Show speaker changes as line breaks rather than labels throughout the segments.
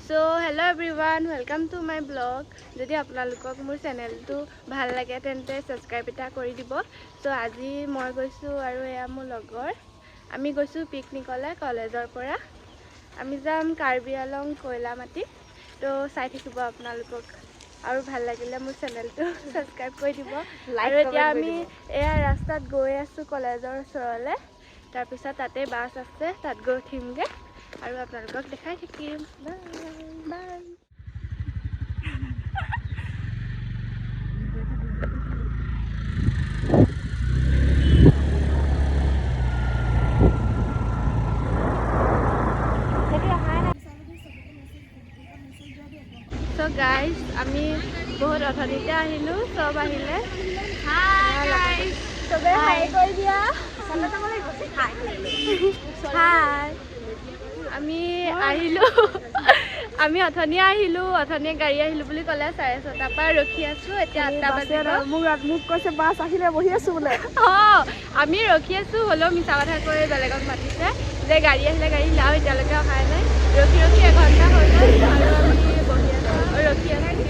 So hello everyone, welcome to my blog. যদি আপোনালোকক মোৰ চেনেলটো ভাল লাগে তেন্তে সাবস্ক্ৰাইব এটা কৰি দিব। So আজি মই গৈছো আৰু এয়া মোৰ লগৰ আমি গৈছো পিকনিকলে কলেজৰ পৰা আমি যাম কাৰ্বি আলং কয়লামাটি। তো চাই থাকিব আপোনালোকক আৰু ভাল লাগিলে মোৰ চেনেলটো সাবস্ক্ৰাইব কৰি দিব। আৰু এতিয়া আমি এয়া ৰাস্তাত গৈ আছো কলেজৰ ওচৰলে। তাৰ পিছত তাতে বাস আছে তাত গৈ উঠিমগে আৰু আপোনালোকক দেখাই থাকিম। Bye bye. So guys, আমি বহুত অথনিতে আহিলো, সব আহিলে। হাই গাইস, সবে হাই কৰি দিয়া। হাই। আমি আহিলো আমি অথনিয়ে আহিলো, অথনিয়ে গাড়ী আহিলো বুলি ক'লে 6:30 পৰা ৰখি আছো। এতিয়া 8টা বাজিল।
মোক কৈছে বাছ আহিলে বহি আছো বোলে।
আমি ৰখি আছো হলেও মিছা কথা কৈ বেলেগক মাতিছে যে গাড়ী আহিলে গাড়ী লাও এতিয়ালৈকে অহাই নাই। ৰখি 1 ঘণ্টা হৈ গ'ল আৰু আমি বহি আছো ৰখি আছো।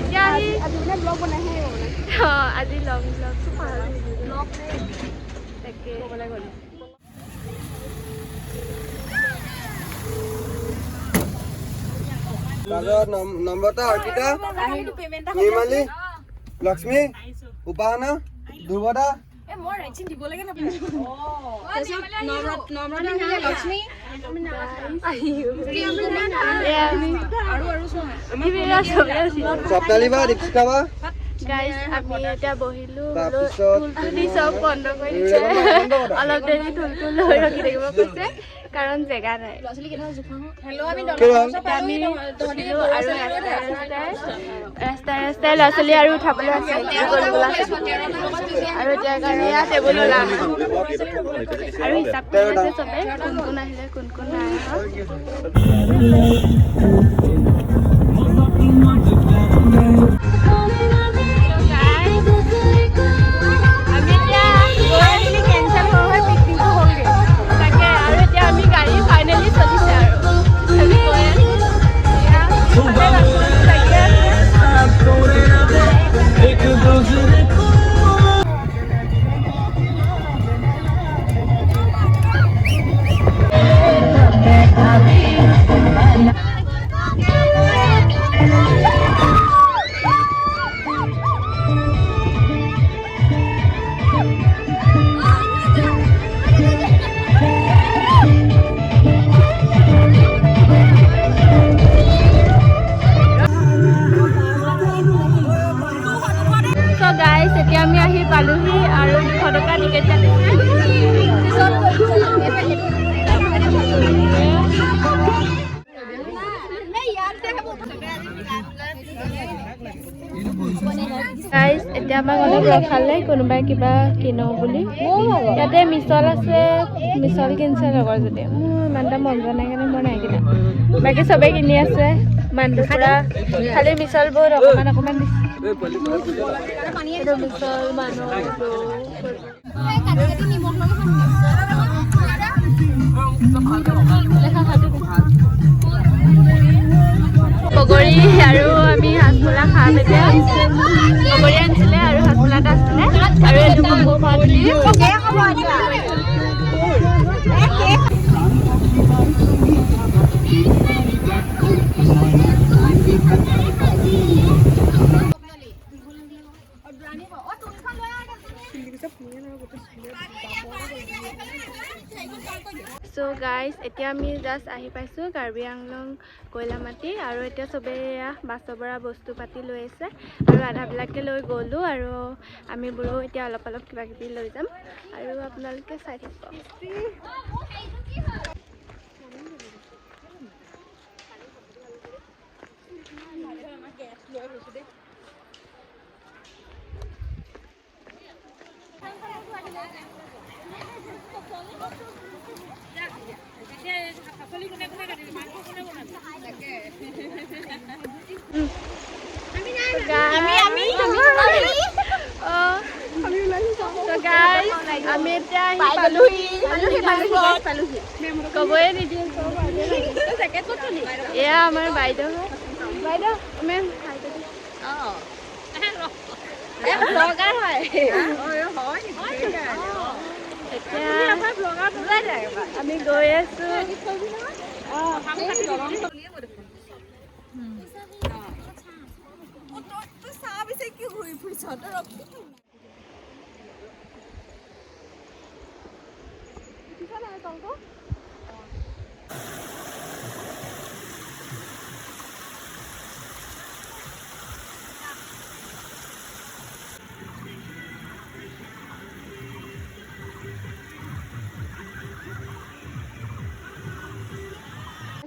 এতিয়া
আজি মানে ব্লগ বনাইহে মানে
আজি লং ব্লগ তাকে ক'বলৈ গ'লো।
নম্বৰটা অৰ্পিতা নিৰ্মালী লক্ষ্মী উপাসনা ধ্ৰুৱদা স্বপ্নালী বা দীপিকা বা
গাইজ আমি এতিয়া বহিলো তুলতুলি চব বন্ধ কৰি দিছে। অলপ দেৰি তুলতুল লৈ ৰখি থাকিব কৈছে কাৰণ জেগা নাই। আমি বহিলো আৰু ৰাস্তাই ৰাস্তাই ল'ৰা ছোৱালী আৰু উঠাবলৈ আছে আৰু এতিয়া কাৰণে ইয়াত টেবুল ওলাম আৰু হিচাপ কৰি আছে চবে কোন কোন আহিলে কোন কোন নাই অহা। এতিয়া আমি আহি পালোহি আৰু 200 টকা টিকেট কাটিছে। গাইজ এতিয়া আমাক অলপ ৰখালে কোনোবাই কিবা কিনো বুলি। ইয়াতে মিছল আছে, মিছল কিনিছে লগৰজনী। মোৰ ইমান এটা মন যোৱা নাই কাৰণে মই নাই কিনা। বাকী চবে কিনি আছে মানুহটো পুৰা খালি মিছল বহুত অকণমান অকণমান দিছে। মিছল মানুহ বগৰী আৰু আমি হাঁচমোলা খাম এতিয়া। বগৰী আনিছিলে আৰু হাঁচমোলা এটা আছিলে আৰু এইটো কম্বো পাতি So guys, এতিয়া আমি জাষ্ট আহি পাইছোঁ কাৰ্বি আংলং কয়লামাটি আৰু এতিয়া চবে বাছৰ পৰা বস্তু পাতি লৈ আছে আৰু আধাবিলাকে লৈ গ'লোঁ আৰু আমি বোলো এতিয়া অলপ অলপ কিবা কিবি লৈ যাম আৰু আপোনালোকে চাই থাকিব। আমি এতিয়া আহি পালোহি। ক'বই নিদিয়ে এয়া আমাৰ বাইদেউ হয়। বাইদেউ মেম আমি গৈ আছো।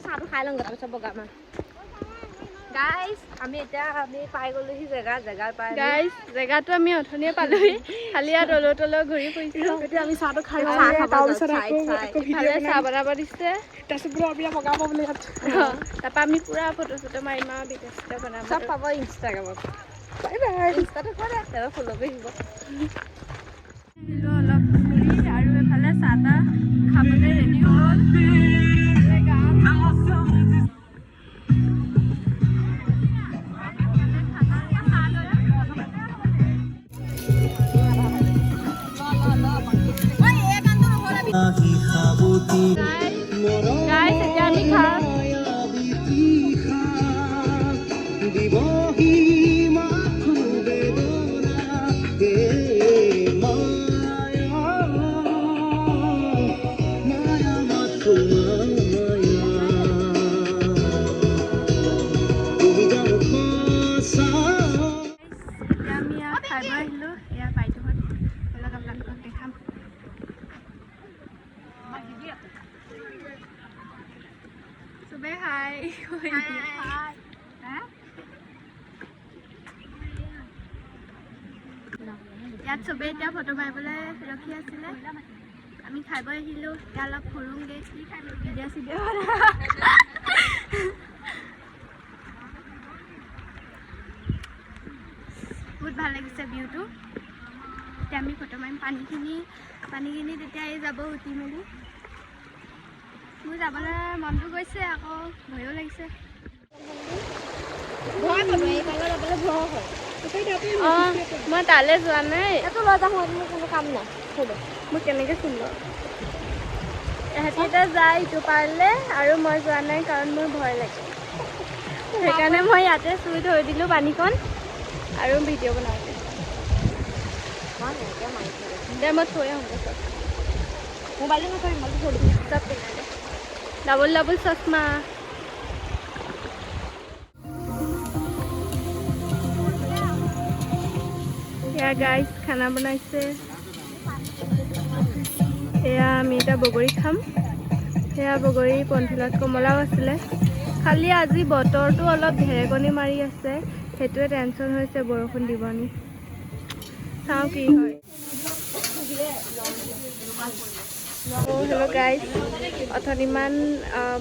চাহটো খাই লওঁ তাৰপিছত বগাম গাইজ আমি পাই গ'লোহি জেগাৰ পাই
গাইজ জেগাটো আমি অথনিয়ে পালোহি, খালি ইয়াত তলৈ ঘূৰি ফুৰিছিলো।
এতিয়া আমি চাহটো খাই
চাহ
লওঁ,
খাব
তাৰপিছত
যাওঁ,
আকৌ
চাই।
ইফালে চাহ বনাব দিছে,
তাৰপিছত বোলো আমি বগাব বোলে ইয়াত।
তাৰপৰা আমি পুৰা ফটো চটো মাৰিম আৰু ভিডিঅ' চিডিঅ' বনাম।
চব পাব ইনষ্টাগ্ৰামত।
Bye bye.
ইনষ্টাটো কৰে তেওঁ ফ'ল' কৰি দিব।
অলপ ঘূৰি আৰু এফালে চাহ তাহ খাবলৈ ৰেডি হ'ল। গাইজ এতিয়া আমি খাম। এতিয়া আমি ইয়াত খাই বৈ আহিলোঁ। এয়া বাইদেউহঁত অলপ আপোনালোকক দেখাম। চবে হাই ইয়াত চবেই এতিয়া ফটো মাৰিবলৈ ৰখি আছিলে। আমি খাই বৈ আহিলোঁ। এতিয়া অলপ ফুৰোঁগৈ, ভিডিঅ' চিডিঅ' বহুত ভাল লাগিছে ভিউটো। এতিয়া আমি ফটো মাৰিম। পানীখিনি তেতিয়া এই যাব উঠি মেলি। মোৰ যাবলৈ মনটো গৈছে, আকৌ ভয়ো লাগিছে। অঁ মই তালৈ যোৱা নাই।
মোৰ কোনো কাম নাই
মোক কেনেকৈ চিনিব? এহেঁতি এতিয়া যায় ইটো পাৰিলে, আৰু মই যোৱা নাই কাৰণ মোৰ ভয় লাগে। সেইকাৰণে মই ইয়াতে চুই থৈ দিলোঁ পানীখন আৰু ভিডিঅ' বনাওঁতে। দে মই থৈ আহোঁগৈ চব।
মোবাইলটো নকৰিম
চব পিন্ধাই দে। ডাবল চশমা। এয়া গাইজ খানা বনাইছে। এয়া আমি এতিয়া বগৰী খাম। সেয়া বগৰী পন্থিলত কমলাও আছিলে। খালি আজি বতৰটো অলপ ঢেৰেকনি মাৰি আছে, সেইটোৱে টেনশ্যন হৈছে বৰষুণ দিব নি। চাওঁ কি হয়। হেল্ল' গাইজ, অথনিমান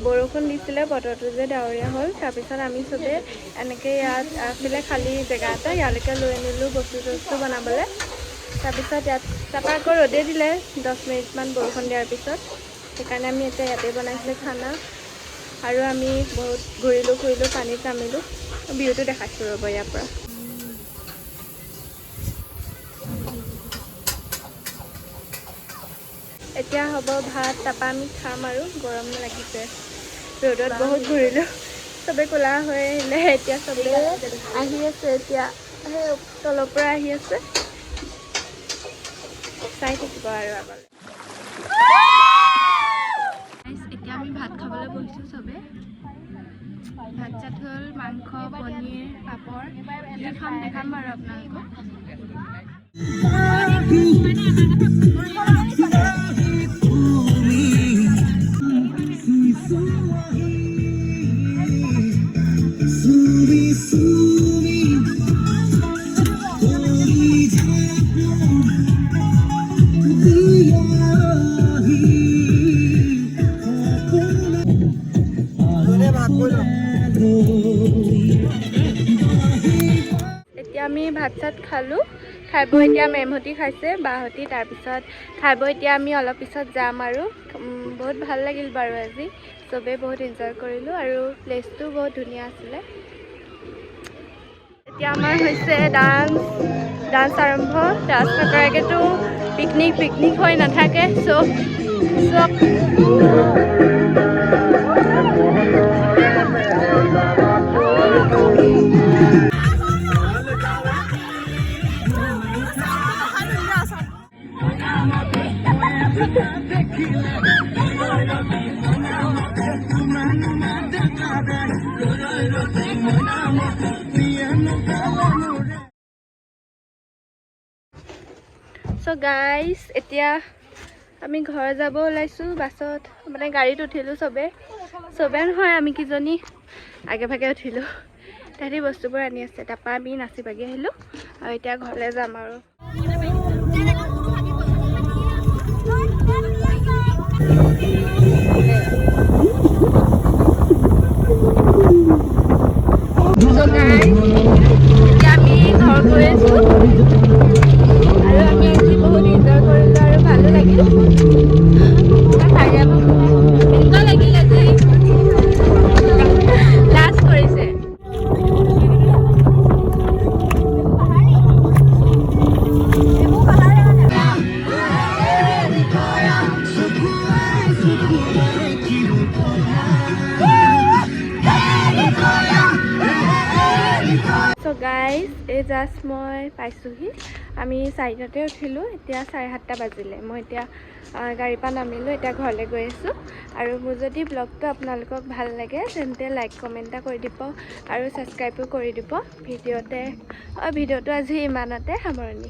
বৰষুণ দিছিলে, বতৰটো যে ডাৱৰীয়া হ'ল। তাৰপিছত আমি চবেই এনেকৈ ইয়াত আছিলে খালী জেগা এটা, ইয়ালৈকে লৈ আনিলোঁ বস্তু চস্তু বনাবলৈ। তাৰপিছত তাৰপৰা আকৌ ৰ'দে দিলে 10 মিনিটমান বৰষুণ দিয়াৰ পিছত। সেইকাৰণে আমি এতিয়া ইয়াতে বনাইছিলোঁ খানা। আৰু আমি বহুত ঘূৰিলোঁ ফুৰিলোঁ, পানীত নামিলোঁ। ভিউটো দেখাইছোঁ ৰ'ব ইয়াৰ পৰা। এতিয়া হ'ব ভাত, তাৰপৰা আমি খাম আৰু গৰম লাগিছে। ৰ'দত বহুত ঘূৰিলোঁ, চবেই ক'লা হৈ আহিলে। এতিয়া চবেই আহি আছে, এতিয়া সেই তলৰ পৰা আহি আছে। চাই থাকিব আৰু আগলৈ। এতিয়া আমি ভাত খাবলৈ বহিছোঁ চবেই। ভাত চাত হ'ল, মাংস, পনীৰ, পাপৰ। কি খাম দেখাম বাৰু আপোনালোকক। এতিয়া আমি ভাত চাত খালোঁ। খাই বৈ এতিয়া মেমহঁতি খাইছে, বাহঁতি। তাৰপিছত খাই বৈ এতিয়া আমি অলপ পিছত যাম আৰু বহুত ভাল লাগিল বাৰু আজি চবেই বহুত এনজয় কৰিলোঁ আৰু প্লেচটো বহুত ধুনীয়া আছিলে এতিয়া আমাৰ হৈছে ডান্স আৰম্ভ ডান্স নকৰাকৈতো পিকনিক হৈ নাথাকে চব So guys, এতিয়া আমি ঘৰ যাব ওলাইছোঁ বাছত মানে গাড়ীত উঠিলোঁ চবে নহয় আমি কিজনী আগে ভাগে উঠিলোঁ তাহাঁতি বস্তুবোৰ আনি আছে তাৰপৰা আমি নাচি বাগি আহিলোঁ আৰু এতিয়া ঘৰলৈ যাম আৰু So guys, এতিয়া আমি ঘৰ গৈ আছোঁ আৰু আমি আজি বহুত এনজয় কৰিলোঁ আৰু ভালো লাগিল এনেকুৱা লাগিল আজি লাজ কৰিছে So guys, এই জাষ্ট মই পাইছোঁহি আমি 4টাতে উঠিলোঁ এতিয়া 7:30 বাজিলে মই এতিয়া গাড়ীৰ পৰা নামিলোঁ এতিয়া ঘৰলৈ গৈ আছোঁ আৰু মোৰ যদি ব্লগটো আপোনালোকক ভাল লাগে তেন্তে লাইক কমেণ্ট এটা কৰি দিব আৰু ছাবস্ক্ৰাইবো কৰি দিব ভিডিঅ'টো আজি ইমানতে সামৰণি